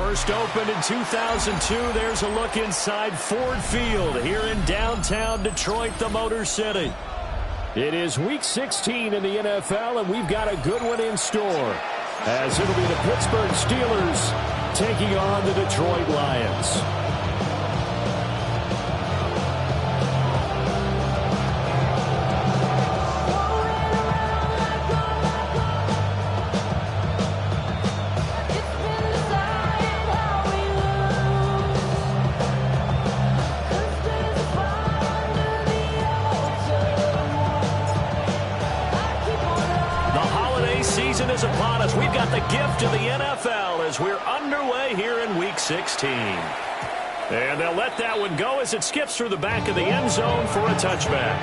First opened in 2002, there's a look inside Ford Field here in downtown Detroit, the Motor City. It is Week 16 in the NFL, and we've got a good one in store, as it'll be the Pittsburgh Steelers taking on the Detroit Lions. Is upon us. We've got the gift of the NFL as we're underway here in Week 16. And they'll let that one go as it skips through the back of the end zone for a touchback.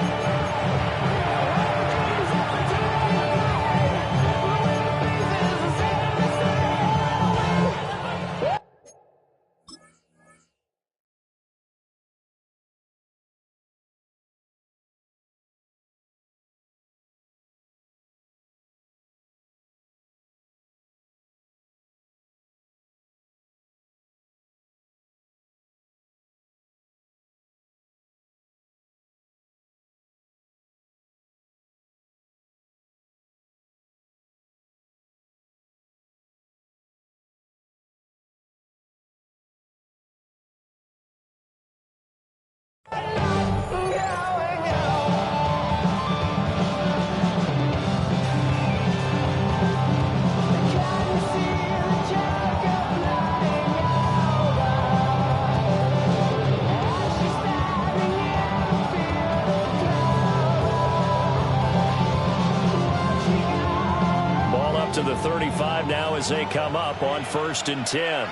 To the 35 now as they come up on 1st and 10.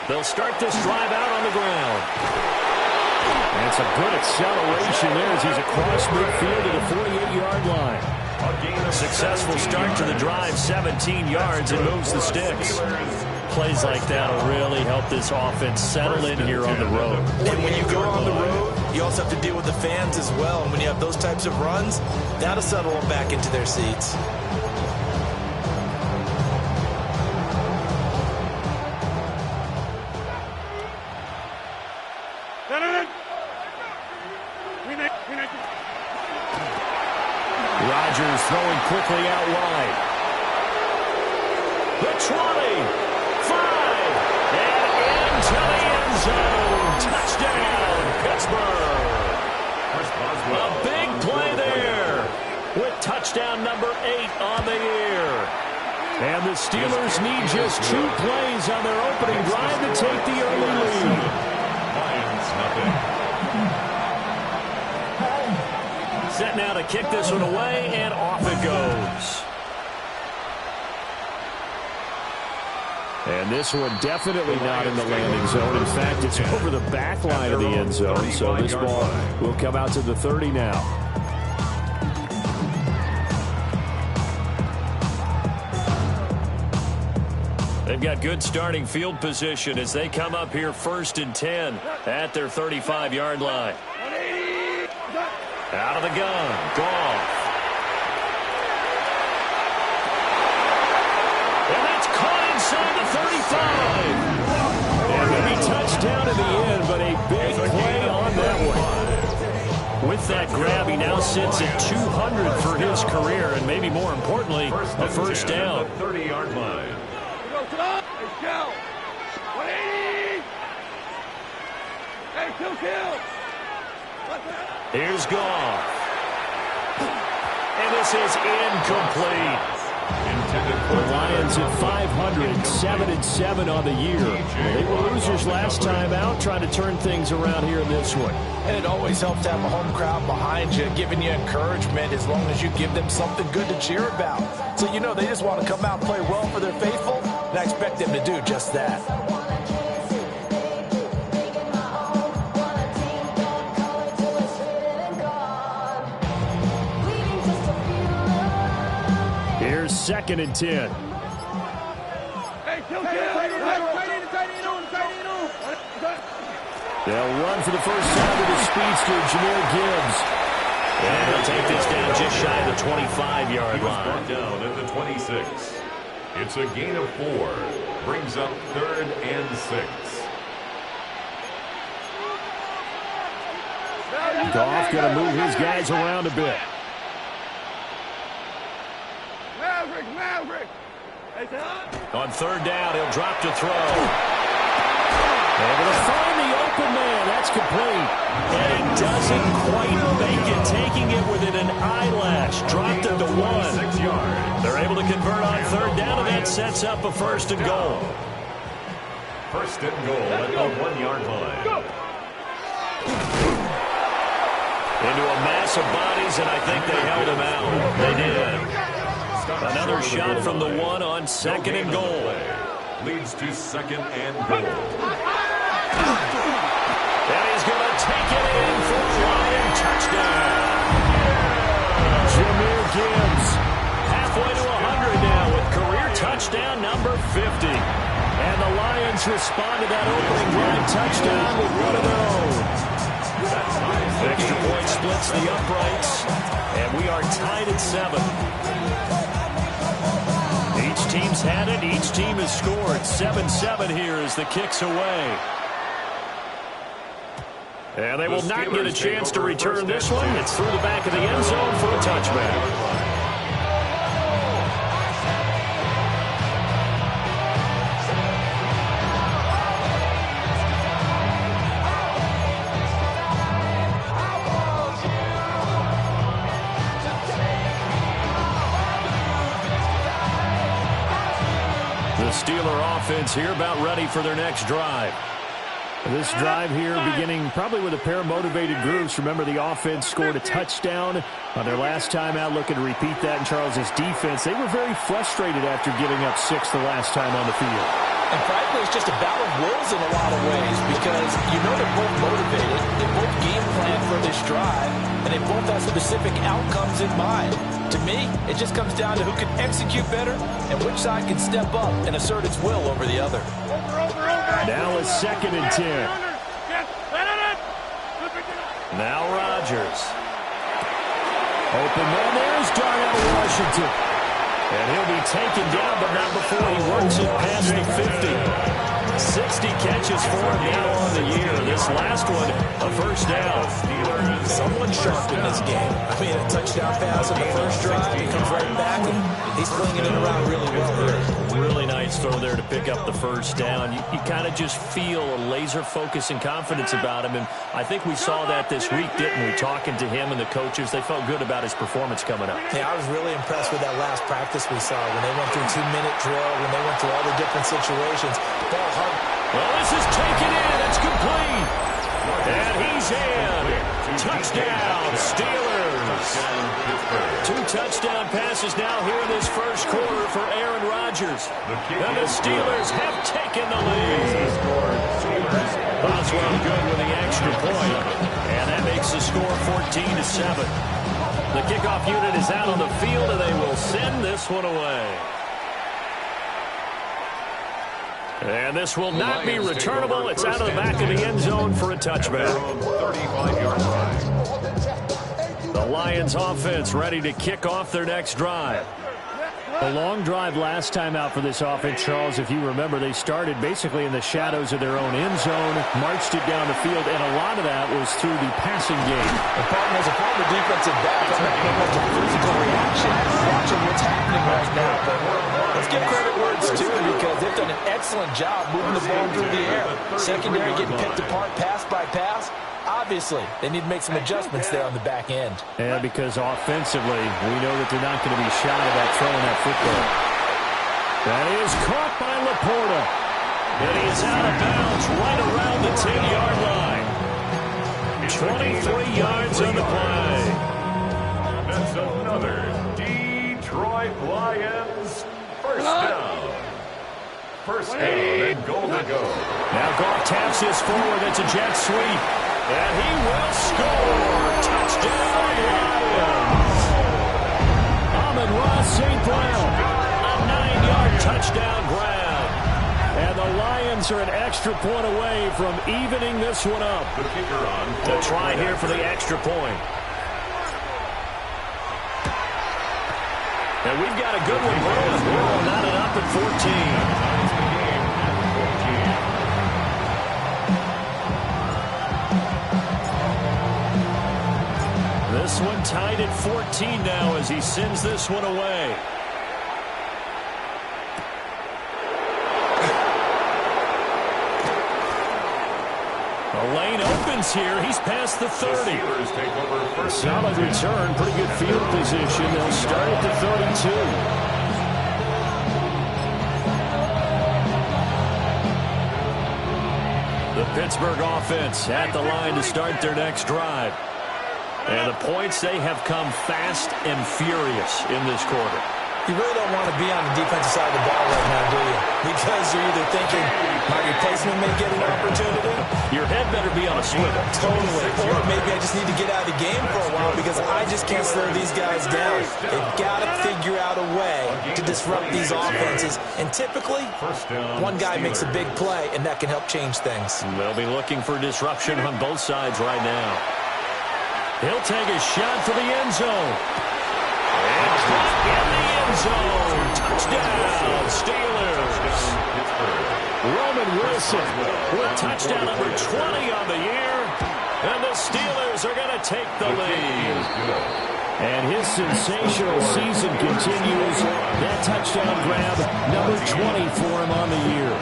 They'll start this drive out on the ground. And it's a good acceleration there as he's across midfield to the 48-yard line. Successful start to the drive, 17 yards, and moves the sticks. Plays like that will really help this offense settle in here on the road. And when you go on the road, you also have to deal with the fans as well. And when you have those types of runs, that'll settle them back into their seats. Rodgers throwing quickly out wide. The 20. 5, and into the end zone. Touchdown, Pittsburgh. A big play there with touchdown number 8 on the year. And the Steelers need just 2 plays on their opening drive to take the early lead. Set now to kick this one away, and off it goes. And this one definitely not in the landing zone. In fact, it's over the back line of the end zone. So this ball will come out to the 30 now. They've got good starting field position as they come up here 1st and 10 at their 35-yard line. Out of the gun, Goff. And that's caught inside the 35. And maybe touchdown in the end, but a big play on that one. With that grab, he now sits at 200 for his career, and maybe more importantly, a first down. 30-yard line. Go. 180. Hey, kill. Here's Goff. And this is incomplete. The Lions at 500, 7-7 on the year. They were losers last time out, trying to turn things around here in this one. And it always helps to have a home crowd behind you, giving you encouragement as long as you give them something good to cheer about. So you know they just want to come out and play well for their faithful, and I expect them to do just that. Here's 2nd and 10. They'll run for the first time with the speedster, Jahmyr Gibbs. And he'll take this down just shy of the 25-yard line. Brought down at the 26. It's a gain of 4. Brings up 3rd and 6. Goff going to move his guys around a bit. Maverick. On 3rd down, he'll drop to throw. Able to find the open man. That's complete. And it doesn't quite make it, taking it within an eyelash. Dropped it to 1. 6 yards. They're able to convert on 3rd down, and that sets up a 1st and goal. 1st and goal at the 1-yard line. Into a mass of bodies, and I think they held him out. They did. Another shot from the 1 on 2nd and goal. Leads to 2nd and goal. And he's going to take it in for a Lion touchdown. Jahmyr Gibbs. Halfway to 100 now with career touchdown number 50. And the Lions respond to that opening drive touchdown with one of their own. Extra point splits the uprights, and we are tied at 7. Each team's had it. Each team has scored. 7-7 here as the kick's away. And they will not get a chance to return this one. It's through the back of the end zone for a touchback. The Steeler offense here about ready for their next drive. This drive here beginning probably with a pair of motivated groups. Remember, the offense scored a touchdown on their last time out, looking to repeat that in Charles's defense. They were very frustrated after giving up 6 the last time on the field. And frankly, it's just a battle of wills in a lot of ways because you know they're both motivated, they both game plan for this drive, and they both have specific outcomes in mind. To me, it just comes down to who can execute better and which side can step up and assert its will over the other. Now a 2nd and 10. Now Rodgers. Open man, there's Darnell Washington. And he'll be taken down, but not before he works it past the 50. 60 catches for him now on the year. This last one, a 1st down. Someone sharp in this game. I mean, a touchdown pass on the first drive. He comes right back, and he's flinging it around really well here. Really nice throw there to pick up the 1st down. You kind of just feel a laser focus and confidence about him, and I think we saw that this week, didn't we? Talking to him and the coaches, they felt good about his performance coming up. Yeah, I was really impressed with that last practice we saw when they went through 2-minute drill, when they went through all the different situations. Ball hard. Well, this is taken in. It's complete. And he's in. Touchdown, Steelers. 2 touchdown passes now here in this first quarter for Aaron Rodgers. And the Steelers have taken the lead. Boswell good with the extra point. And that makes the score 14-7. The kickoff unit is out on the field, and they will send this one away. And this will not be returnable. It's out of the back of the end zone for a touchback. The Lions offense ready to kick off their next drive. A long drive last time out for this offense, Charles. If you remember, they started basically in the shadows of their own end zone, marched it down the field, and a lot of that was through the passing game. The problem as a former defensive back, I'm not going to have a physical reaction watching what's happening right now. But let's give credit where it's due because they've done an excellent job moving the ball through the air. Secondary getting picked apart pass by pass. Obviously, they need to make some adjustments there on the back end. And because offensively, we know that they're not going to be shy about throwing that football. That is caught by Laporta. And he is out of bounds right around the 10-yard line. 23 yards on the play. That's another Detroit Lions first down. First down and goal to go. Now Goff taps this forward. It's a jet sweep. And he will score. Touchdown, Lions. Amon-Ra St. Brown. A 9-yard touchdown grab. And the Lions are an extra point away from evening this one up. The kicker on. To try here for the extra point. And we've got a good one brewing. We're all knotted up at 14. This one tied at 14 now as he sends this one away. The lane opens here. He's past the 30. Solid return. Pretty good field position. They'll start at the 32. The Pittsburgh offense at the line to start their next drive. And the points, they have come fast and furious in this quarter. You really don't want to be on the defensive side of the ball right now, do you? Because you're either thinking, my replacement may get an opportunity. Your head better be on a swivel. Totally. Or maybe I just need to get out of the game for a while because I just can't slow these guys down. They've got to figure out a way to disrupt these offenses. And typically, one guy makes a big play, and that can help change things. They'll be looking for disruption on both sides right now. He'll take a shot for the end zone. And dropped in the end zone. Touchdown, Steelers. Roman Wilson with touchdown number 20 on the year. And the Steelers are going to take the lead. And his sensational season continues. That touchdown grab, number 20 for him on the year.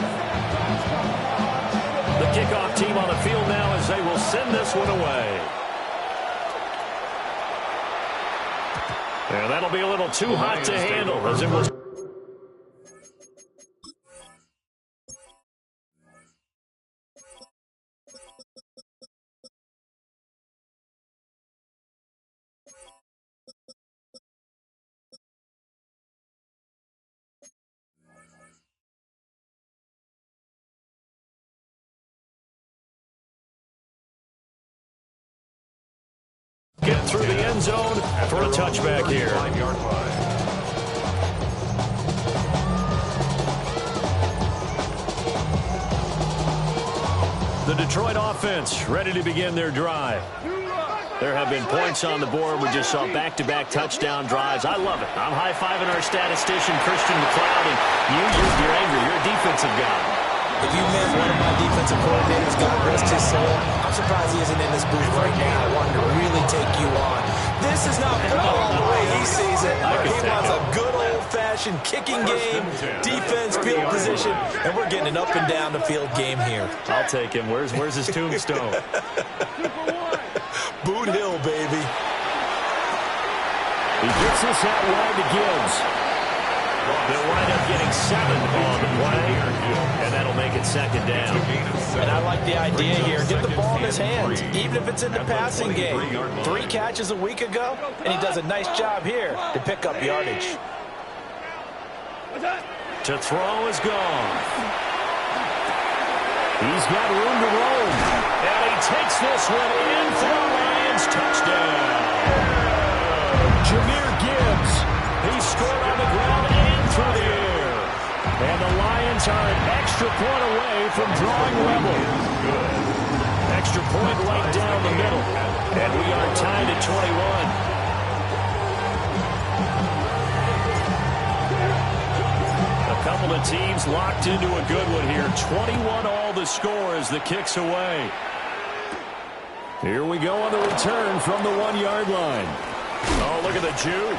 The kickoff team on the field now as they will send this one away. And that'll be a little too hot to handle as it was. Get through the end zone for a touchback here. The Detroit offense ready to begin their drive. There have been points on the board. We just saw back-to-back touchdown drives. I love it. I'm high-fiving our statistician, Christian McLeod, and you're angry. You're a defensive guy. If you meant one of my defensive coordinators, God rest his soul, I'm surprised he isn't in this booth right now. I wanted to really take you on. This is not football the way he sees it. He wants a good old-fashioned kicking game, defense, field position, and we're getting an up-and-down-the-field game here. I'll take him. Where's his tombstone? Boot Hill, baby. He gets this out wide to Gibbs. They'll wind up getting 7 on the play, and that'll make it second down. And I like the idea here. Get the ball in his hands, even if it's in the passing game. 3 catches a week ago, and he does a nice job here to pick up yardage. To throw is gone. He's got room to roam. And he takes this one in for a Lions touchdown. Jahmyr Gibbs. He scored on the ground and through the air. And the Lions are an extra point away from drawing level. Extra point right down the middle. And we are tied at 21. A couple of teams locked into a good one here. 21 all the score as the kick's away. Here we go on the return from the 1-yard line. Oh, look at the juke.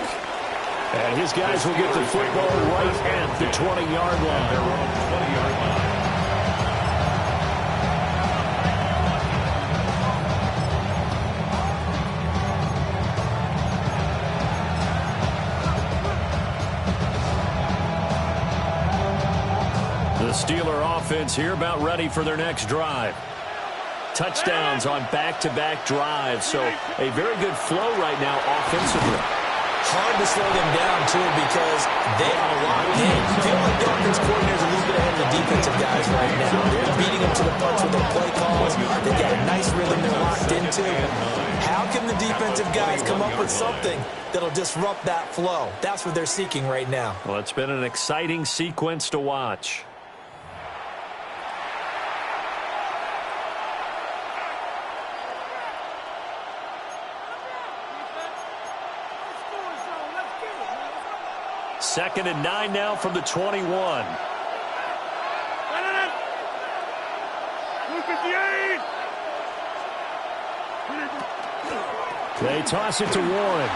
And his guys will get the football right at the 20-yard line. They're on the 20-yard line. The Steeler offense here about ready for their next drive. Touchdowns on back-to-back drives, so a very good flow right now offensively. Hard to slow them down, too, because they are locked in. I feel like the offense coordinator's a little bit ahead of the defensive guys right now. They're beating them to the punch with their play calls. They've got a nice rhythm they're locked into. How can the defensive guys come up with something that'll disrupt that flow? That's what they're seeking right now. Well, it's been an exciting sequence to watch. 2nd and 9 now from the 21. 258. They toss it to Warren.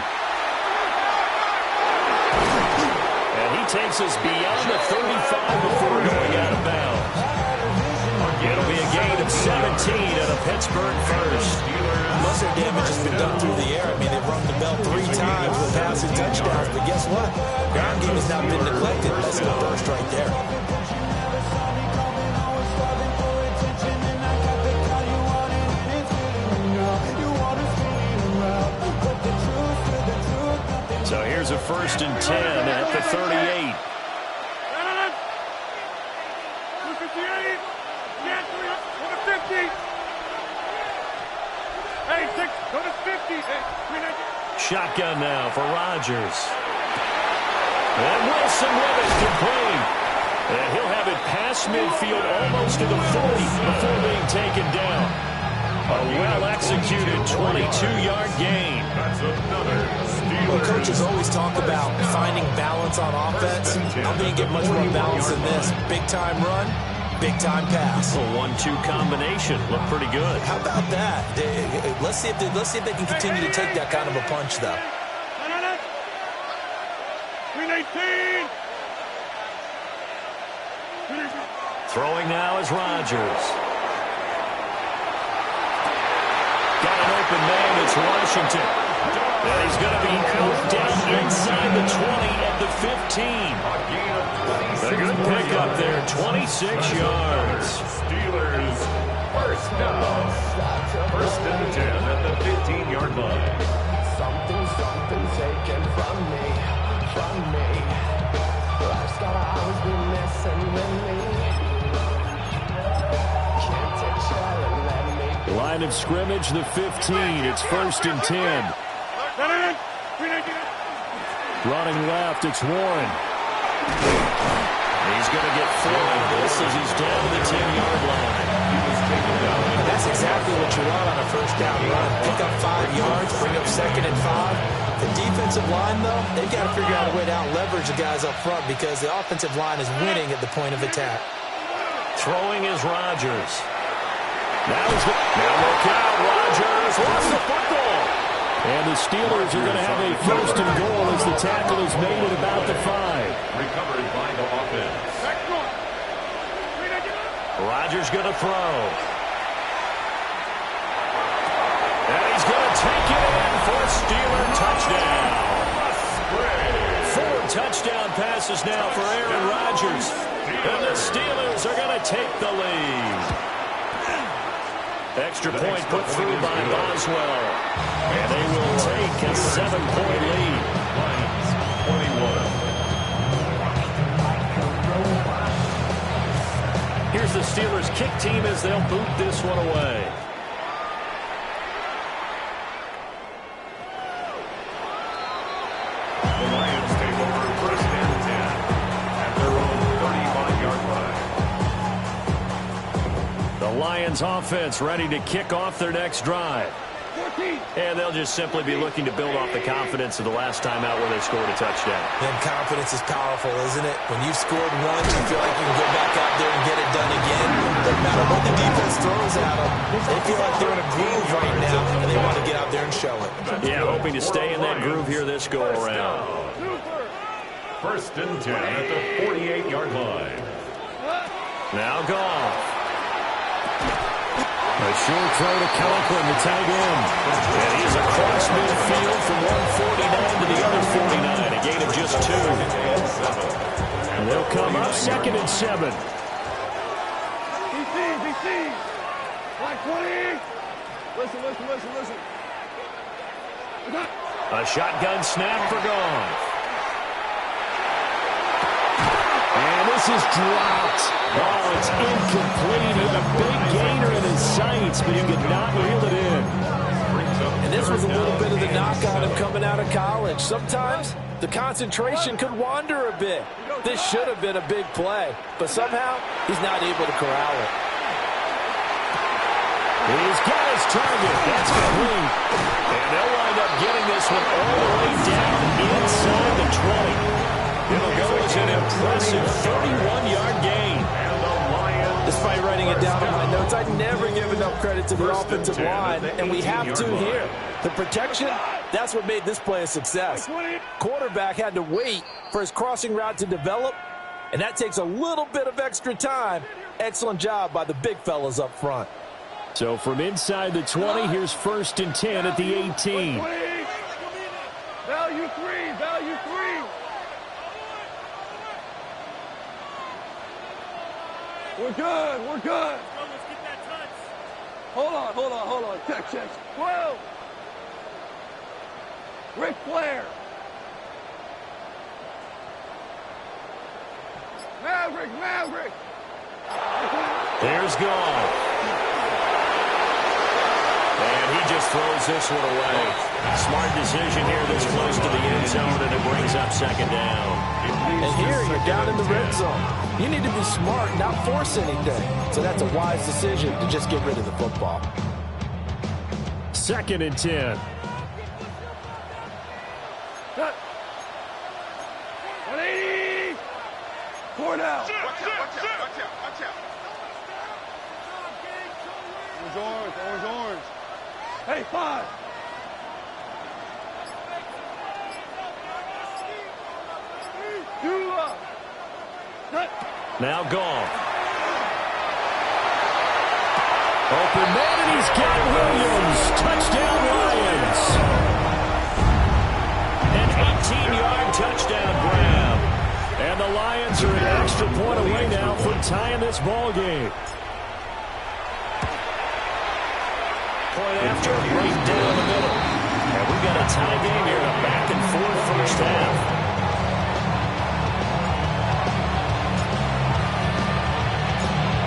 And he takes us beyond the 35 before going out of bounds. It'll be a gain of 17 and a Pittsburgh first. Most of their damage has been done through the air. I mean, they've rung the bell 3 times with passing touchdowns. But guess what? Ground game has not been neglected. That's a burst right there. So here's a 1st and 10 at the 38. 258. Get to the 50. Hey, 6, go to 50. Hey, Shotgun now for Rodgers. And Wilson with it, complete. And he'll have it past midfield almost to the 40 before being taken down. A well-executed 22-yard gain. That's another steal. Well, coaches always talk about finding balance on offense. I'm going to get much more balance than this. Big-time run, big-time pass. A 1-2 combination. Looked pretty good. How about that? Let's see if they can continue to take that kind of a punch, though. 319. Throwing now is Rodgers. Got an open man. It's Washington. And he's going to be out down inside the 20 at the 15. A good pickup there, 26 yards. Steelers first down. 1st and 10 at the 15-yard line. Something taken from me. Life's gotta always be messing with me. Can't take shit and let me. Line of scrimmage, the 15. It's 1st and 10. Running left, it's Warren. He's going to get 4 out of this as he's down the 10-yard line. And that's exactly what you want on a 1st down run. Pick up 5 yards, bring up 2nd and 5. The defensive line, though, they've got to figure out a way to out-leverage the guys up front because the offensive line is winning at the point of attack. Throwing is Rodgers. Now look out, Rodgers lost the football. And the Steelers are going to have a 1st and goal as the tackle is made at about the 5. Recovered by the offense. Rodgers going to throw. And he's going to take it in for a Steeler touchdown. 4 touchdown passes now for Aaron Rodgers. And the Steelers are going to take the lead. Extra point put through by Boswell. And they will take a 7-point lead. Lions 21. Here's the Steelers kick team as they'll boot this one away. The Lions take over 1st and 10 at their own 35-yard line. The Lions offense ready to kick off their next drive. And they'll just simply be looking to build off the confidence of the last time out where they scored a touchdown. Then confidence is powerful, isn't it? When you've scored once, you feel like you can go back out there and get it done again. No matter what the defense throws at them, they feel like they're in a groove right now, and they want to get out there and show it. Yeah, hoping to stay in that groove here this go-around. 1st and 10 at the 48-yard line. Now Goff. A short throw to Conklin, the tight end. And he's across midfield from 149 to the other 49, a gain of just 2. And they'll come up 2nd and 7. DC. Line 20. Listen. A shotgun snap for Goff. And this is dropped. Oh, it's incomplete. He had a big gainer in his sights, but he could not reel it in. And this was a little bit of the knock on him coming out of college. Sometimes the concentration could wander a bit. This should have been a big play, but somehow he's not able to corral it. He's got his target. That's complete. And they'll wind up getting this one all the way down inside the 20. It'll is an impressive 31-yard gain. Despite writing it down in my notes, I never give enough credit to the offensive line, and we have to here. The protection, that's what made this play a success. Quarterback had to wait for his crossing route to develop, and that takes a little bit of extra time. Excellent job by the big fellas up front. So from inside the 20, here's 1st and 10 at the 18. Value three, value three. We're good, we're good. Let's get that touch. Hold on. Check. 12. Ric Flair. Maverick. There's Gall. And he just throws this one away. Smart decision here this close to the end zone, and it brings up 2nd down. And here you're down in the red zone. You need to be smart, not force anything. So that's a wise decision to just get rid of the football. 2nd and 10. Cut. 180. 4 down. Watch out. Orange. Hey, 5. Cut. Now Gall. Open man, and he's got Williams. Touchdown, Lions. An 18-yard touchdown grab. And the Lions are an extra point away now from tying this ball game. Point after, right down the middle. And we've got a tie game here, a back-and-forth first half.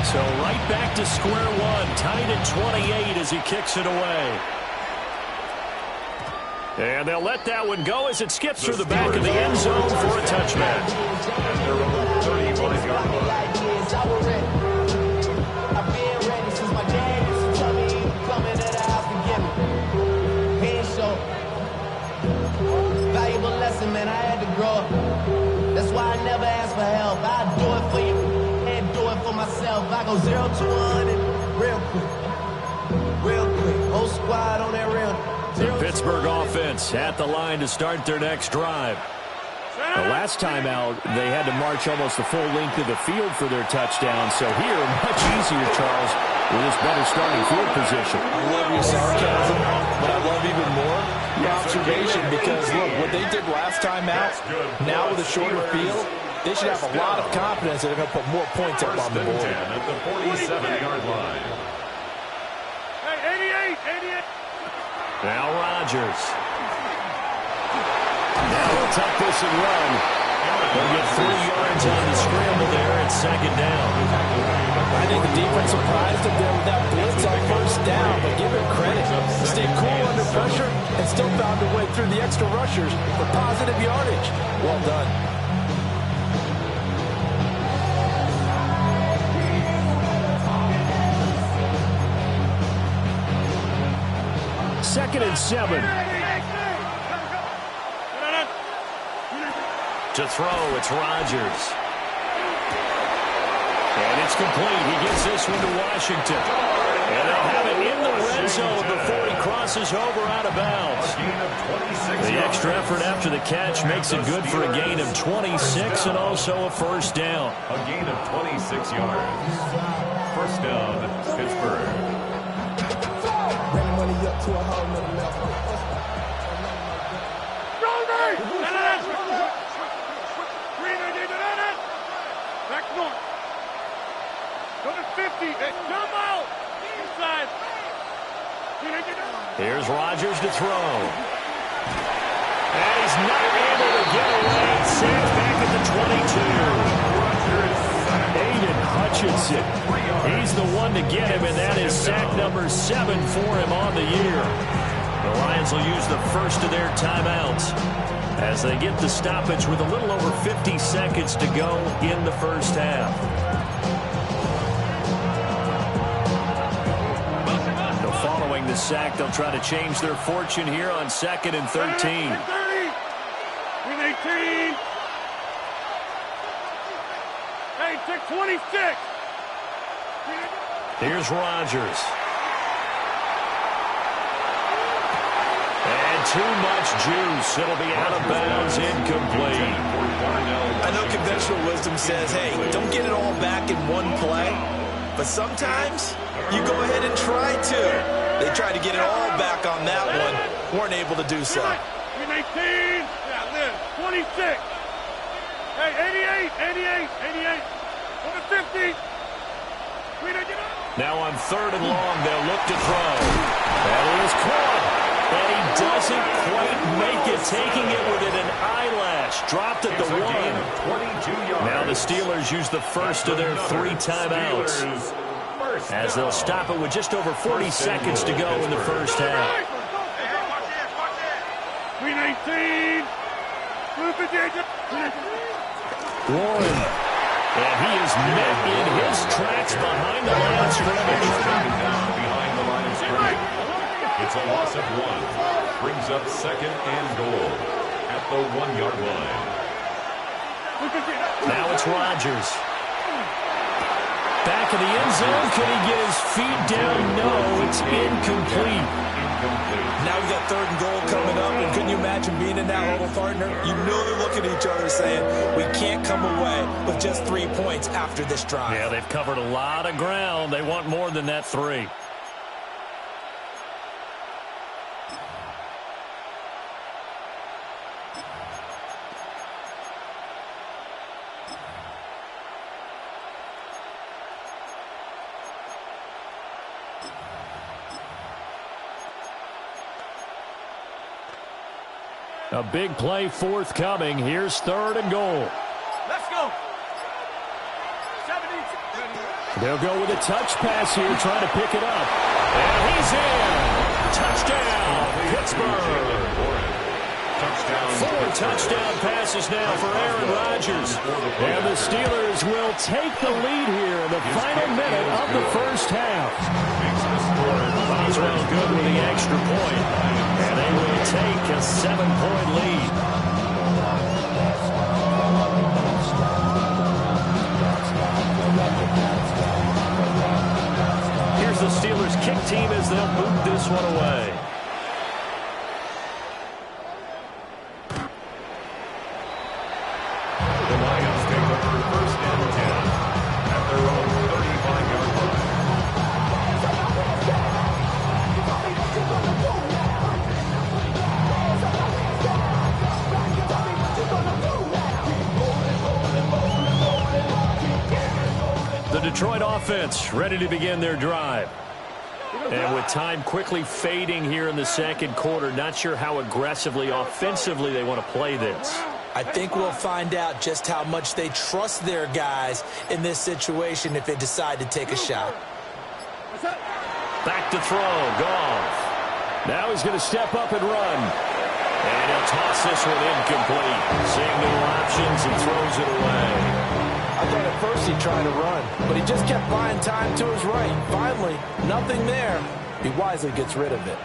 So right back to square one, tied at 28 as he kicks it away. And they'll let that one go as it skips through the back of the end zone for a touchback. Valuable lesson, man, I had to grow up. That's why I never ask for help. I do it for you and do it for myself. I go 0 to 100 real quick. Whole squad on that real. The Pittsburgh offense at the line to start their next drive. The last time out, they had to march almost the full length of the field for their touchdown. So here, much easier, Charles, with this better starting field position. I love your sarcasm, but I love even more your observation because, look, what they did last time out, now with a shorter field, they should have a lot of confidence that they're going to put more points up on the board. At the 47-yard line. Hey, 88. Now Rodgers. Now he'll tuck this and run. They'll get 3 yards on the scramble there at 2nd down. I think the defense surprised them there with that blitz on 1st down, but give it credit. Stayed cool under pressure and still found a way through the extra rushers for positive yardage. Well done. Second and 7. To throw, it's Rodgers. And it's complete. He gets this one to Washington. And they'll have it in the red zone before he crosses over out of bounds. The extra effort after the catch makes it good for a gain of 26 and also a 1st down. A gain of 26 yards. 1st down, Pittsburgh. Back north. Go to 50. Hey, jump out. Inside. Here's Rodgers to throw. And he's not able to get away. Sacked back at the 22. Aiden Hutchinson. He's the one to get him, and that is sack number 7 for him on the year. The Lions will use the first of their timeouts as they get the stoppage with a little over 50 seconds to go in the first half. So following the sack, they'll try to change their fortune here on 2nd and 13. 30. Win 18. 26. Here's Rodgers. And too much juice. It'll be out of bounds, incomplete. I know conventional wisdom says, hey, don't get it all back in one play. But sometimes you go ahead and try to. They tried to get it all back on that one. Weren't able to do so. 18. Yeah, Liz. 26. Hey, 88. 88. Over 50. Now on 3rd and long, they'll look to throw. That is caught. And he doesn't quite make it, taking it within an eyelash. Dropped at the 1. Now the Steelers use the first of their 3 timeouts, as they'll stop it with just over 40 seconds to go in the first half. 18. Warren. And he is met in his tracks behind the line of scrimmage. It's a loss of 1. Brings up 2nd and goal at the 1-yard line. Now it's Rodgers. Back in the end zone. Can he get his feet down? No, it's incomplete. Now we got 3rd and goal coming up, and can you imagine being in that huddle, partner? You know they're looking at each other saying, we can't come away with just 3 points after this drive. Yeah, they've covered a lot of ground. They want more than that 3. A big play forthcoming. Here's 3rd and goal. Let's go. 70. They'll go with a touch pass here, trying to pick it up. And he's in. Touchdown, Pittsburgh. 4 touchdown passes now for Aaron Rodgers. And the Steelers will take the lead here in the final minute of the first half. Boswell good with the extra point. And they will take a 7-point lead. Here's the Steelers kick team as they'll boot this one away. The Lions take over 1st and 10 at their own 35-yard line. The Detroit offense ready to begin their drive. And with time quickly fading here in the 2nd quarter, not sure how aggressively, offensively they want to play this. I think we'll find out just how much they trust their guys in this situation if they decide to take a shot. Back to throw, Goff. Now he's going to step up and run. And he'll toss this one incomplete. Seeing no options and throws it away. I thought at first he'd try to run, but he just kept buying time to his right. Finally, nothing there. He wisely gets rid of it.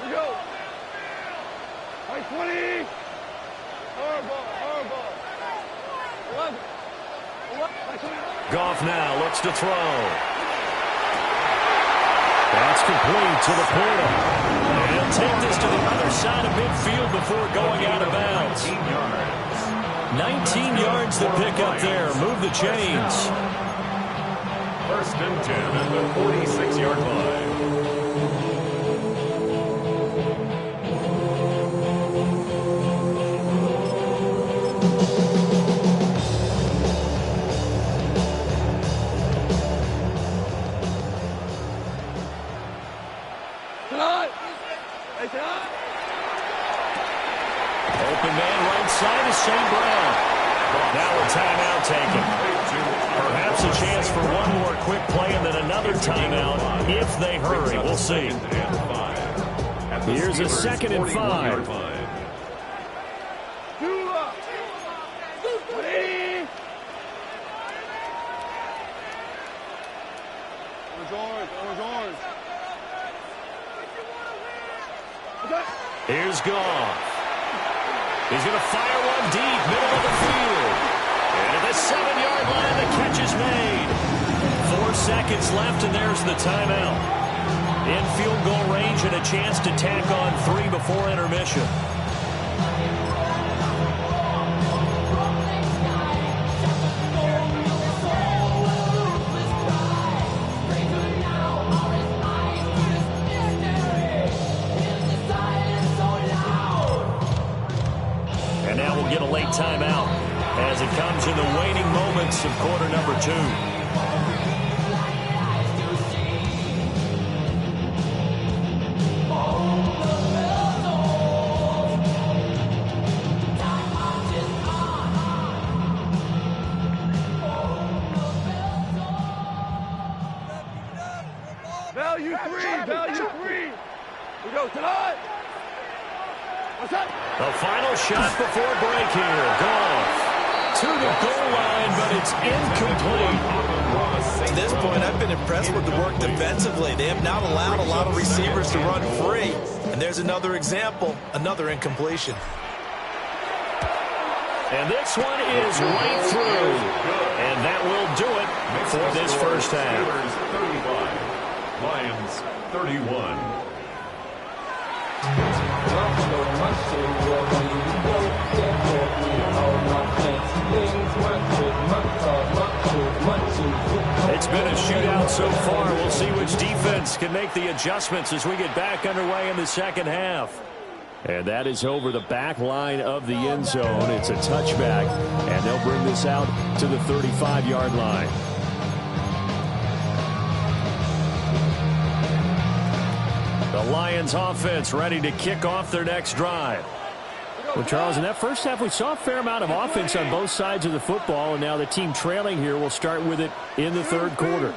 We go. 20. Horrible. 11. Goff now looks to throw. That's complete to the portal. And he'll take this to the other side of midfield before going out of bounds. 19 yards to pick up there. Move the chains. 1st and 10 at the 46-yard line. Open man right side is St. Brown. Now a timeout taken. Perhaps a chance for one more quick play and then another timeout if they hurry. We'll see. Here's a 2nd and 5. Here's Goff. He's going to fire one deep, middle of the field. And if the 7-yard line. The catch is made. 4 seconds left, and there's the timeout. In field goal range and a chance to tack on 3 before intermission. And now we'll get a late timeout as it comes in the waning moments of quarter number 2. Value three. We go tonight. What's up? The final shot before break here. Goff to the goal line, but it's incomplete. To this point, I've been impressed with the work defensively. They have not allowed a lot of receivers to run free. And there's another example, another incompletion. And this one is right through. And that will do it for this first half. 35, Lions 31. It's been a shootout so far. We'll see which defense can make the adjustments as we get back underway in the second half. And that is over the back line of the end zone. It's a touchback, and they'll bring this out to the 35-yard line. The Lions offense ready to kick off their next drive. Well, Charles, in that first half, we saw a fair amount of offense on both sides of the football, and now the team trailing here will start with it in the third quarter.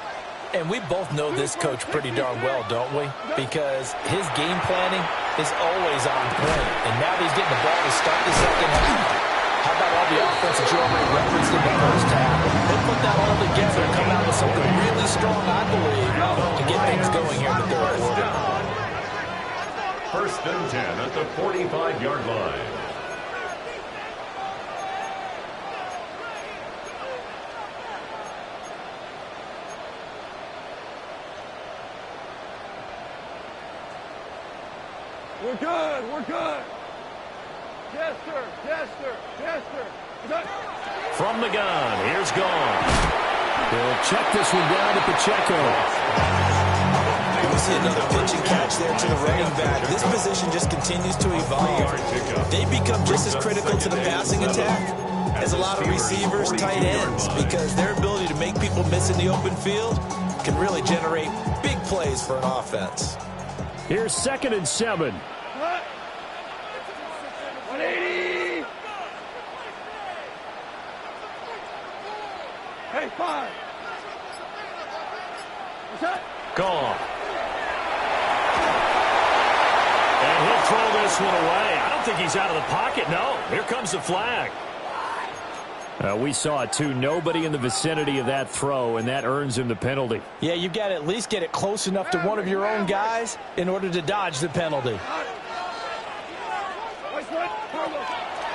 And we both know this coach pretty darn well, don't we? Because his game planning is always on point. And now he's getting the ball to start the second half. How about all the offense that you already referenced in the first half? They put that all together and come out with something really strong, I believe, to get things going here in the third quarter. First and 10 at the 45-yard line. We're good. Yes, sir. From the gun, here's Goff. He'll check this one down to Pacheco. We see another pitch and catch there to the running back. This position just continues to evolve. They become just as critical to the passing attack as a lot of receivers, tight ends, because their ability to make people miss in the open field can really generate big plays for an offense. Here's 2nd and 7. 180. Hey, 5. What's that? Goff. And he'll throw this one away. I don't think he's out of the pocket. No, here comes the flag. We saw it, too. Nobody in the vicinity of that throw, and that earns him the penalty. Yeah, you've got to at least get it close enough to one of your own guys in order to dodge the penalty.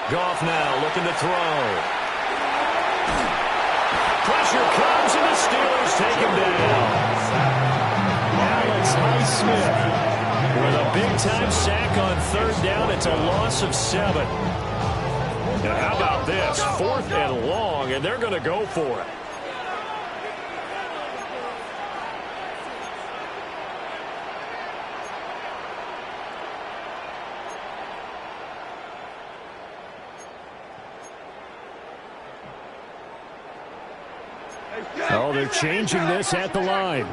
Goff now looking to throw. Pressure comes, and the Steelers take him down. Alex Highsmith with a big-time sack on 3rd down. It's a loss of 7. And how about this? 4th and long, and they're going to go for it. Oh, they're changing this at the line.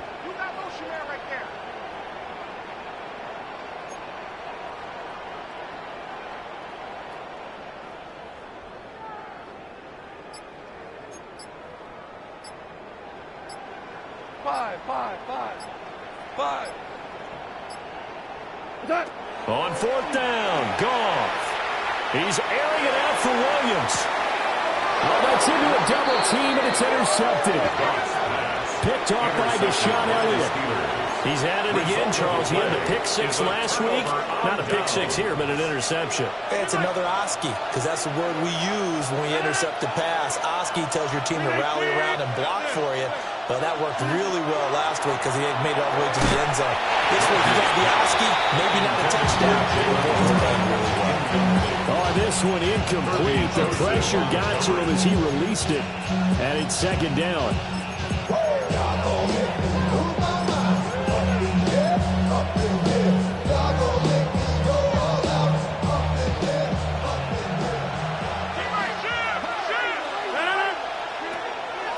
Five. On 4th down, Goff. He's airing it out for Williams. Well, that's into a double team, and it's intercepted. picked off by Deshaun Elliott. He's at it again, Charles. He had the pick six last week. Not a pick six here, but an interception. It's another Oski, because that's the word we use when we intercept a pass. Oski tells your team to rally around and block for you. But that worked really well last week because he had made it all the way to the end zone. This week he got the Oski, maybe not a touchdown. But he's playing really well. Oh, this one incomplete. The pressure got to him as he released it. And it's second down.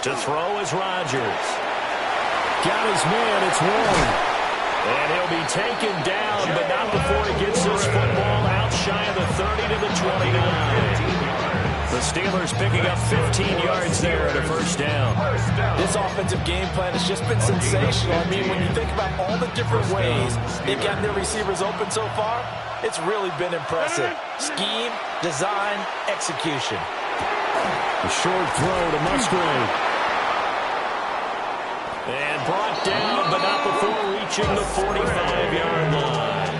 To throw is Rodgers. Got his man, it's Warren. And he'll be taken down, but not before he gets this football out shy of the 30 to the 29. The Steelers picking up 15 yards there at a first down. This offensive game plan has just been sensational. I mean, when you think about all the different ways they've gotten their receivers open so far, it's really been impressive. Scheme, design, execution. A short throw to Musgrave. And brought down, but not before reaching the 45-yard line.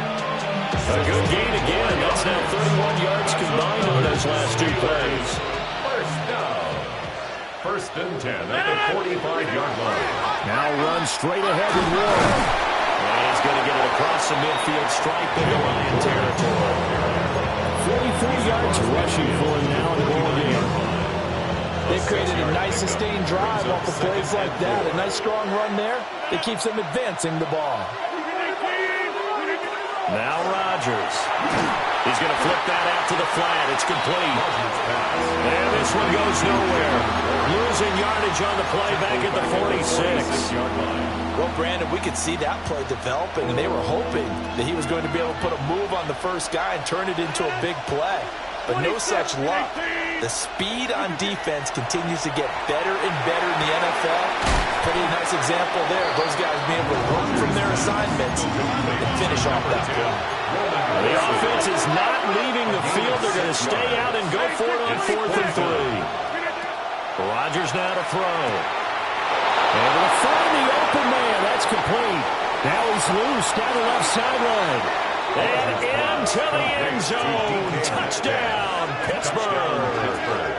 A good gain again. That's now 31 yards combined on those last two plays. First down. First and 10 at the 45-yard line. Now run straight ahead with Warren. And he's going to get it across the midfield stripe into Lion territory. 44 yards rushing for him now in the ball game. They've created a nice sustained drive off of plays like that. A nice strong run there that keeps them advancing the ball. Now Rodgers. He's going to flip that out to the flat. It's complete. And this one goes nowhere. Losing yardage on the play back at the 46-yard line. Well, Brandon, we could see that play developing, and they were hoping that he was going to be able to put a move on the first guy and turn it into a big play. But no such luck. The speed on defense continues to get better and better in the NFL. Pretty nice example there. Those guys being able to run from their assignments and finish off that play. The offense is not leaving the field. They're going to stay out and go for it on 4th and 3. Rodgers now to throw. Able to find the open man. That's complete. Now he's loose down the left sideline. And into the end zone. Touchdown, Pittsburgh.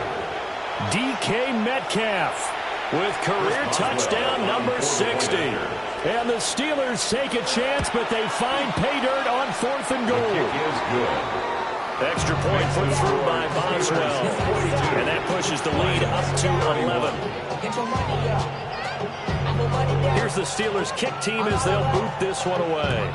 DK Metcalf with career touchdown number 60. And the Steelers take a chance, but they find pay dirt on 4th and goal. Extra point put through by Boswell. And that pushes the lead up to 11. Here's the Steelers kick team as they'll boot this one away.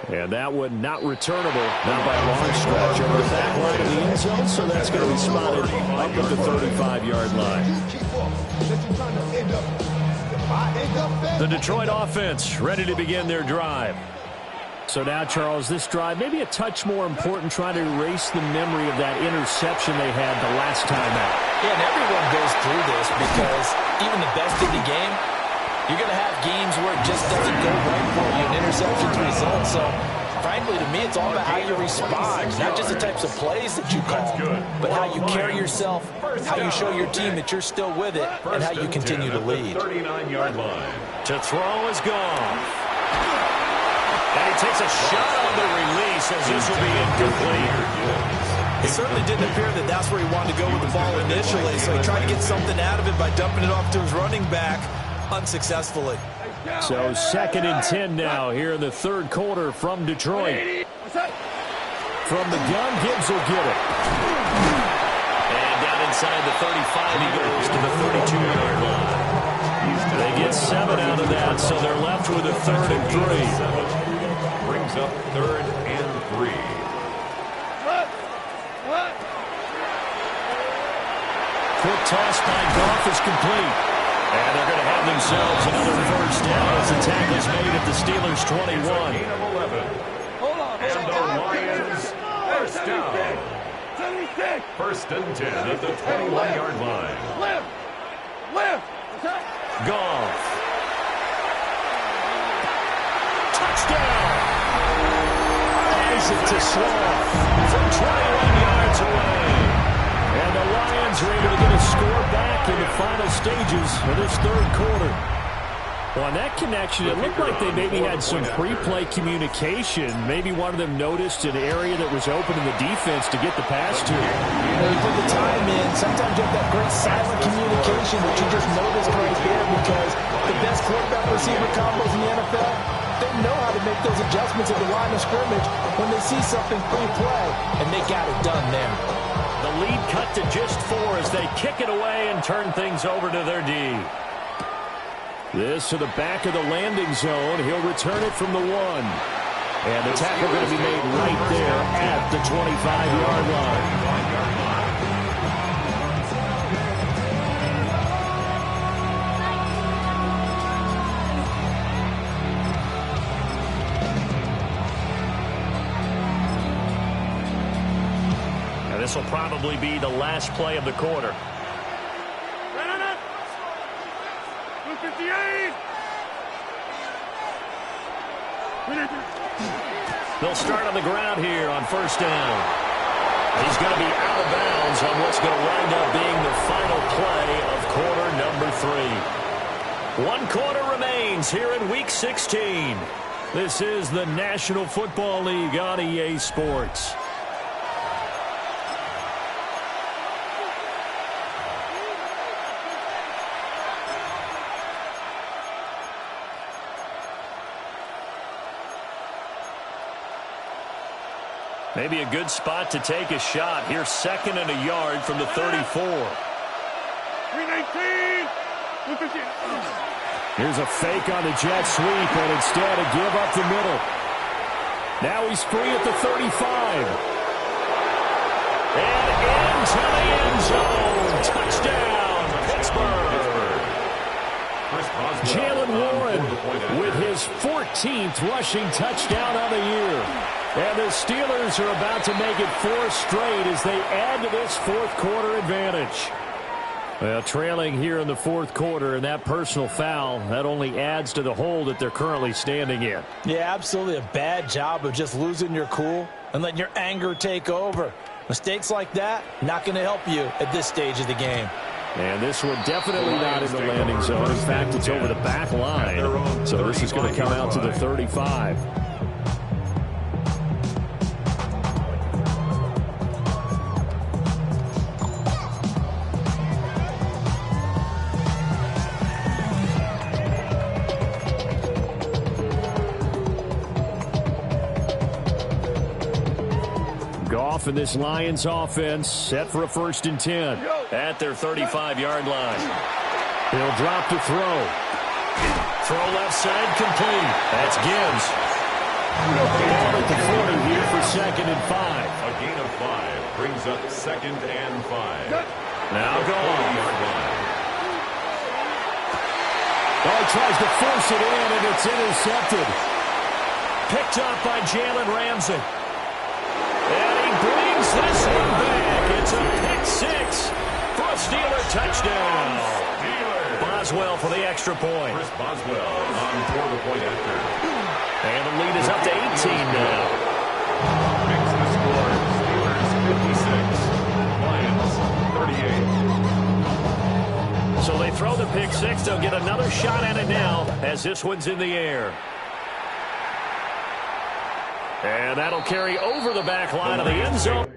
And that one not returnable, not by a long stretch over the back line of the end zone, so that's going to be spotted up at the 35-yard line. The Detroit offense ready to begin their drive. So now, Charles, this drive maybe a touch more important, trying to erase the memory of that interception they had the last time out. Yeah, and everyone goes through this because even the best in the game, you're going to have games where it just doesn't go right for you, and interceptions result. So, frankly, to me, it's all about how you respond, not just the types of plays that you call, but how you carry yourself, how you show your team that you're still with it, and how you continue to lead. 39-yard line. To throw is gone. And he takes a shot on the release as this will be incomplete. It certainly didn't appear that that's where he wanted to go with the ball initially, so he tried to get something out of it by dumping it off to his running back unsuccessfully. So 2nd and 10 now here in the third quarter from Detroit. From the gun, Gibbs will get it. And down inside the 35, he goes to the 32-yard line. They get 7 out of that, so they're left with a 3rd and 3. Brings up 3rd and 3. Quick toss by Goff is complete. And they're going to have themselves another first down as the tackle's made at the Steelers' 21. Gain of 11. And the Lions, first down. 76. First and 10 at the 21-yard line. Left. Goff. Touchdown. Isaac to Sloth from 21 yards away. And the Lions are able to get a score back in the final stages of this third quarter. Well, on that connection, it looked like they maybe had some pre-play communication. Maybe one of them noticed an area that was open in the defense to get the pass to. You put the time in. Sometimes you have that great silent communication that you just noticed right here, because the best quarterback-receiver combos in the NFL, they know how to make those adjustments at the line of scrimmage when they see something pre-play, and they got it done there. The lead cut to just 4 as they kick it away and turn things over to their D. This to the back of the landing zone. He'll return it from the 1. And the tackle going to be made right there at the 25-yard line. And this will probably be the last play of the quarter. 58. They'll start on the ground here on first down. He's going to be out of bounds on what's going to wind up being the final play of quarter number 3. 1 quarter remains here in Week 16. This is the National Football League on EA Sports. Maybe a good spot to take a shot. Here's 2nd and a yard from the 34. 319. Here's a fake on the jet sweep, and instead a give up the middle. Now he's free at the 35. And into the end zone. Touchdown, Pittsburgh. Jalen Warren with his 14th rushing touchdown of the year. And the Steelers are about to make it 4 straight as they add to this fourth quarter advantage. Well, trailing here in the fourth quarter, and that personal foul, that only adds to the hole that they're currently standing in. Yeah, absolutely a bad job of just losing your cool and letting your anger take over. Mistakes like that, not going to help you at this stage of the game. And this one definitely not in the landing zone. In fact, it's over the back line. So this is going to come out to the 35. Goff and this Lions offense set for a 1st and 10 at their 35-yard line. He'll drop to throw. Throw left side complete. That's Gibbs. Ball at the 40 here for 2nd and 5. A gain of 5 brings up 2nd and 5. Now Goff. Oh, he tries to force it in, and it's intercepted. Picked up by Jalen Ramsey. And he brings this one back. It's a pick-6 for a Steeler touchdown. Boswell for the extra point. Chris Boswell on for the point after. And the lead is up to 18 now. Makes the score. Steelers 56. Lions 38. So they throw the pick-6. They'll get another shot at it now as this one's in the air. And that'll carry over the back line of the end zone.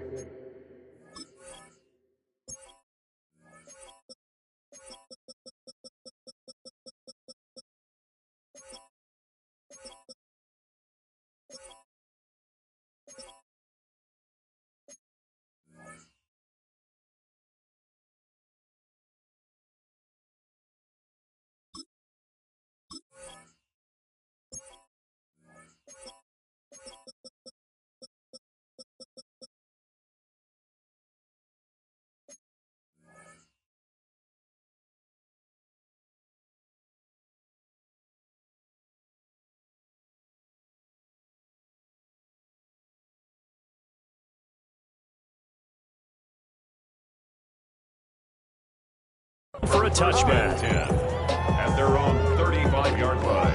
For a touchback. 10 at their own 35-yard line.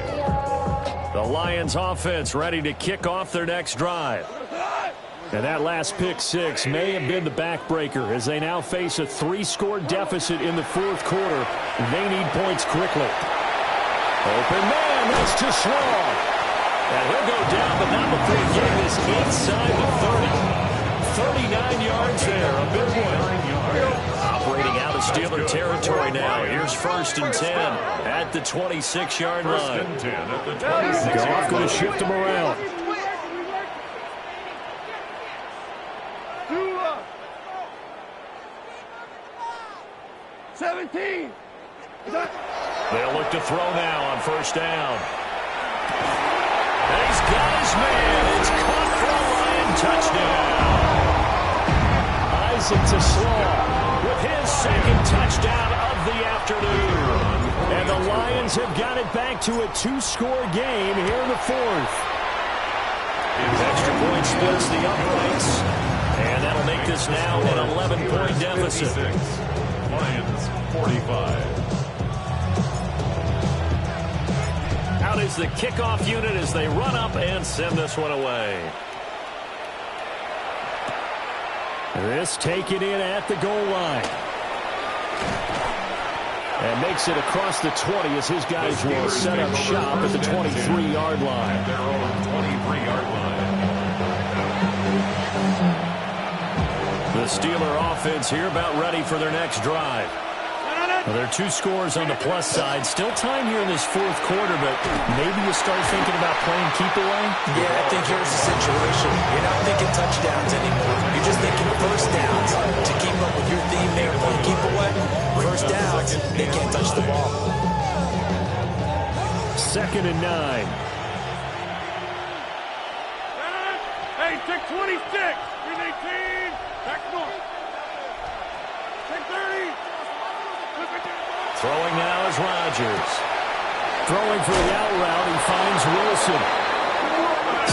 The Lions offense ready to kick off their next drive. And that last pick six may have been the backbreaker as they now face a 3-score deficit in the fourth quarter. They need points quickly. Open man, that's too strong. And he'll go down, but not before getting this inside the 30. 39 yards there, a big one. Operating out of Steeler territory now. Here's 1st and 10 at the 26-yard line. Goff going to shift them around. 17. They'll look to throw now on 1st down. And he's got his man. It's caught for a Lion touchdown. Isaac to Slaw with his 2nd touchdown of the afternoon. And the Lions have got it back to a 2-score game here in the 4th. Extra point splits the uprights. And that'll make this now an 11-point deficit. Lions 45. Out is the kickoff unit as they run up and send this one away. This taken in at the goal line. And makes it across the 20 as his guys will set up shop at the 23-yard line. At their own 23-yard line. The Steeler offense here about ready for their next drive. Well, there are 2 scores on the plus side. Still time here in this 4th quarter, but maybe you start thinking about playing keep away? Yeah, I think here's the situation. You're not thinking touchdowns anymore. You're just thinking 1st downs. To keep up with your theme there, playing keep away, 1st downs, they can't touch the ball. 2nd and 9. Hey, check 26. 318. Back north. Check 30. Throwing now is Rodgers. Throwing for the out route, he finds Wilson.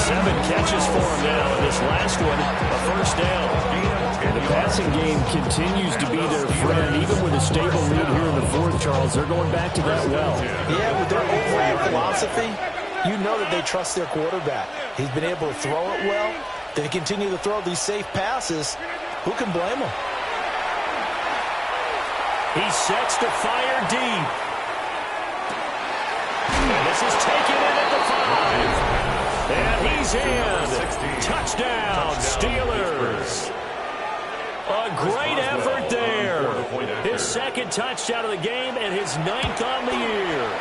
7 catches for him now, and this last one, a 1st down. And the passing game continues to be their friend, even with a stable lead here in the 4th, Charles. They're going back to that well. Yeah, with their overall philosophy, you know that they trust their quarterback. He's been able to throw it well. They continue to throw these safe passes. Who can blame them? He sets to fire deep. And this is taken in at the 5. And he's in. Touchdown, Steelers. A great effort there. His 2nd touchdown of the game and his 9th on the year.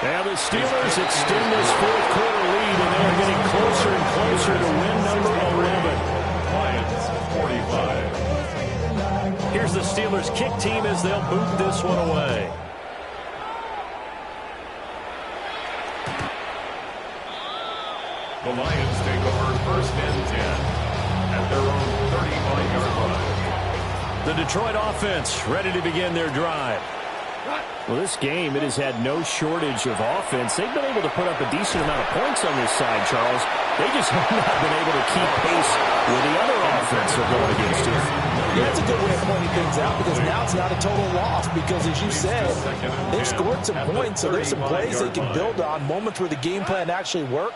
And the Steelers extend this 4th quarter lead, and they're getting closer and closer to win number 11. Lions 45. Here's the Steelers kick team as they'll boot this one away. The Lions take over 1st and 10 at their own 35-yard line. The Detroit offense ready to begin their drive. Well, this game, it has had no shortage of offense. They've been able to put up a decent amount of points on this side, Charles. They just have not been able to keep pace with the other offense they're going against here. Yeah, that's a good way of pointing things out because now it's not a total loss because, as you said, they've scored some points, so there's some plays they can build on, moments where the game plan actually worked.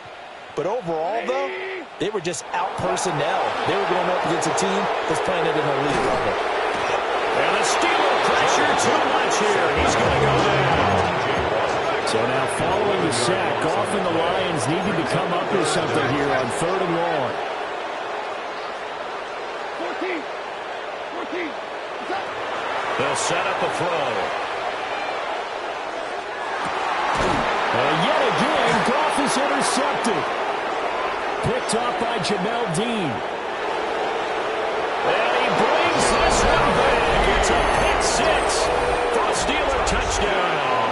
But overall, though, they were just out personnel. They were going up against a team that's playing at an elite level. And the Steeler pressure too much here. He's going to go down. So now following the sack, Goff and the Lions needed to come up with something here on 3rd and long. 14. They'll set up a throw. And yet again, Goff is intercepted. Picked off by Jamel Dean. And he brings this one back. It's a pick 6 for a Steeler touchdown.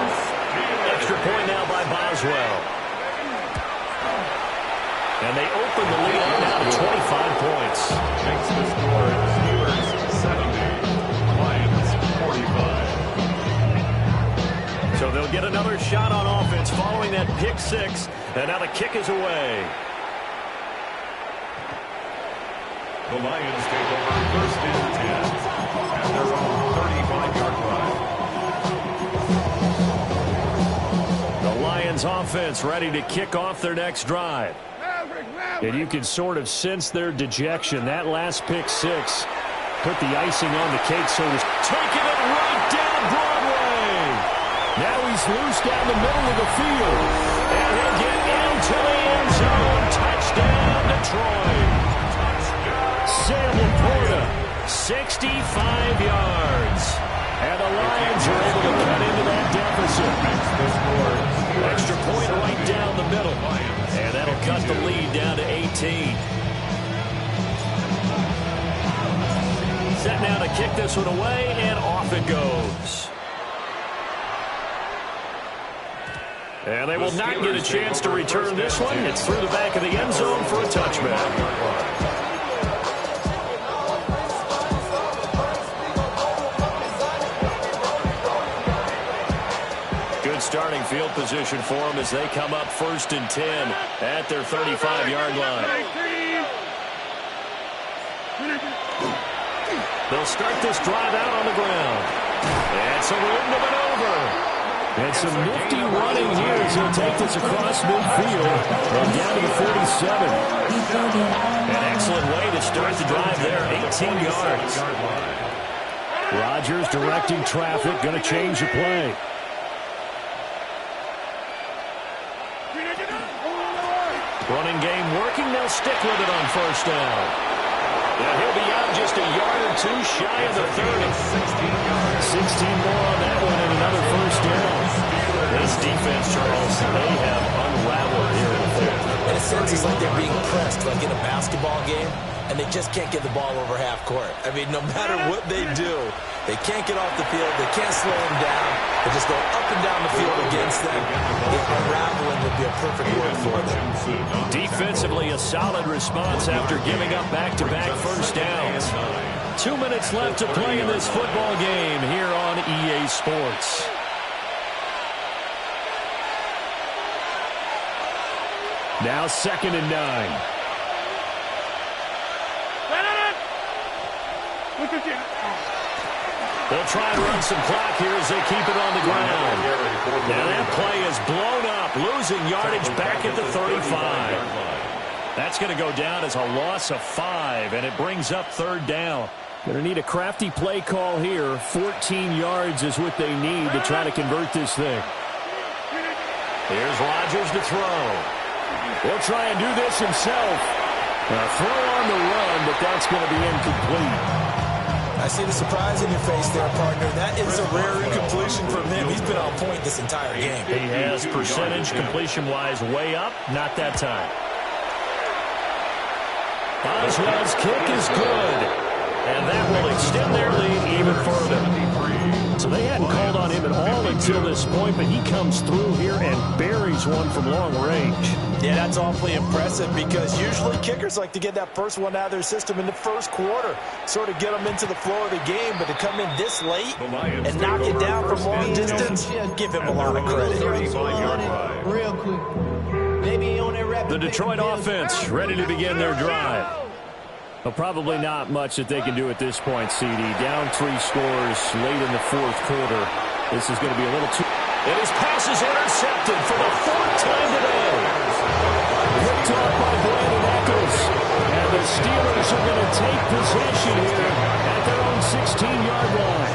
Extra point now by Boswell. And they open the lead up now to 25 points. Makes the score Steelers 70, Lions 45. So they'll get another shot on offense following that pick 6. And now the kick is away. The Lions take over 1st and 10 at their own 35-yard line. The Lions offense ready to kick off their next drive. And you can sort of sense their dejection. That last pick six put the icing on the cake, so to taking it right down Broadway. Now he's loose down the middle of the field. And he'll get into the end zone. Touchdown, Detroit. Sam Laporta, 65 yards. And the Lions are able to cut into that deficit. Extra point right down the middle. And that'll cut the lead down to 18. Set now to kick this one away, and off it goes. And they will not get a chance to return this one. It's through the back of the end zone for a touchback. Starting field position for them as they come up 1st and 10 at their 35-yard line. They'll start this drive out on the ground. And so we're into maneuver. And some nifty running here as he'll take this across midfield and down to the 47. An excellent way to start the drive there, 18 yards. Rodgers directing traffic, going to change the play. Running game working. They'll stick with it on 1st down. And he'll be out just a yard or two shy of the 30. 16 more on that one and another 1st down. This defense, Charles, they have unraveled here in the fourth. In a sense, it's like they're being pressed like in a basketball game, and they just can't get the ball over half court. I mean, no matter what they do, they can't get off the field. They can't slow them down. They just go up and down the field against them. Unraveling would be a perfect word for them. Defensively, a solid response after giving up back-to-back 1st downs. 2 minutes left to play in this football game here on EA Sports. Now 2nd and 9. They'll try and run some clock here as they keep it on the ground. Now that play is blown up, losing yardage back at the 35. That's going to go down as a loss of 5, and it brings up 3rd down. Going to need a crafty play call here. 14 yards is what they need to try to convert this thing. Here's Rodgers to throw. He'll try and do this himself. A throw on the run, but that's going to be incomplete. I see the surprise in your face there, partner. That is a rare incompletion from him. He's been on point this entire game. He has percentage completion-wise way up. Not that time. Oswald's kick is good. And that will extend their lead even further. So they hadn't called on him at all until this point, but he comes through here and buries one from long range. Yeah, that's awfully impressive because usually kickers like to get that first one out of their system in the 1st quarter, sort of get them into the flow of the game, but to come in this late and knock it down from long distance, give him a lot of credit. Real quick. The Detroit offense ready to begin their drive. Well, probably not much that they can do at this point, CD. Down 3 scores late in the 4th quarter. This is going to be a little too... And his pass is intercepted for the 4th time today. Picked off by Brandon Eccles. And the Steelers are going to take possession here at their own 16-yard line.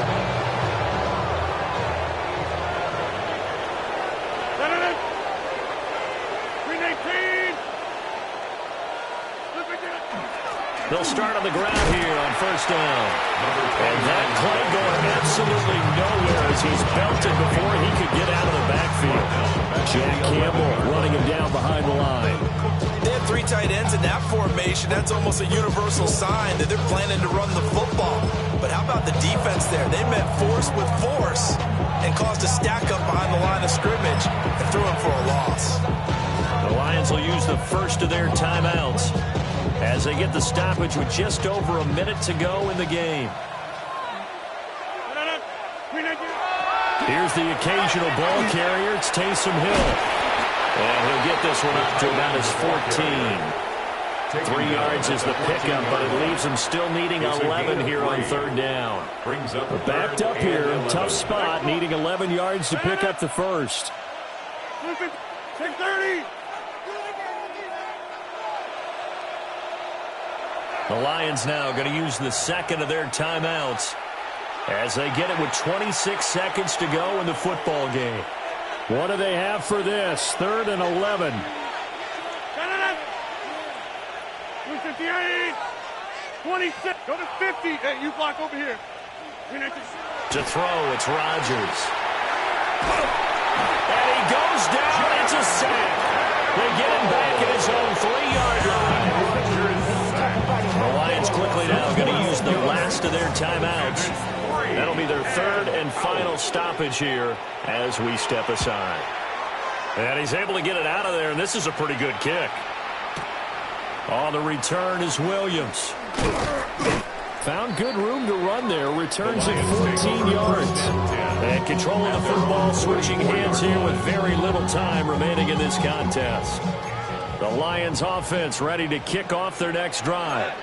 They'll start on the ground here on 1st down. And that play going absolutely nowhere as he's belted before he could get out of the backfield. Jack Campbell running him down behind the line. They have 3 tight ends in that formation. That's almost a universal sign that they're planning to run the football. But how about the defense there? They met force with force and caused a stack up behind the line of scrimmage and threw him for a loss. The Lions will use the first of their timeouts as they get the stoppage with just over a minute to go in the game. Here's the occasional ball carrier. It's Taysom Hill. And he'll get this one up to about his 14. 3 yards is the pickup, but it leaves them still needing 11 here on 3rd down. We're backed up here. Tough spot, needing 11 yards to pick up the first. 6:30. The Lions now going to use the second of their timeouts as they get it with 26 seconds to go in the football game. What do they have for this? 3rd and 11. 58, 26, go to 50. Hey, you block over here. To throw, it's Rodgers. And he goes down. It's a sack. They get him back at his own 3-yard line. The Lions quickly now going to use the last of their timeouts. That'll be their 3rd and final stoppage here as we step aside. And he's able to get it out of there, and this is a pretty good kick. On the return is Williams. Found good room to run there. Returns at 14 yards. And control of the football, switching hands here with very little time remaining in this contest. The Lions offense ready to kick off their next drive.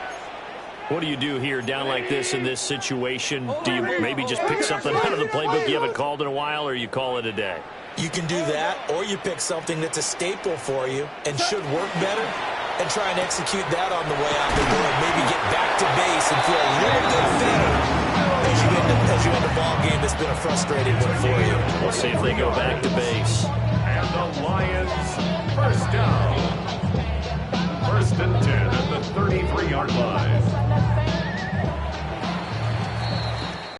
What do you do here down like this in this situation? Do you maybe just pick something out of the playbook you haven't called in a while, or you call it a day? You can do that, or you pick something that's a staple for you and should work better and try and execute that on the way out the door. Maybe get back to base and feel a little bit better as you end the ball game that's been a frustrating one for you. We'll see if they go back to base. And the Lions, first down. 1st and 10 at the 33-yard line.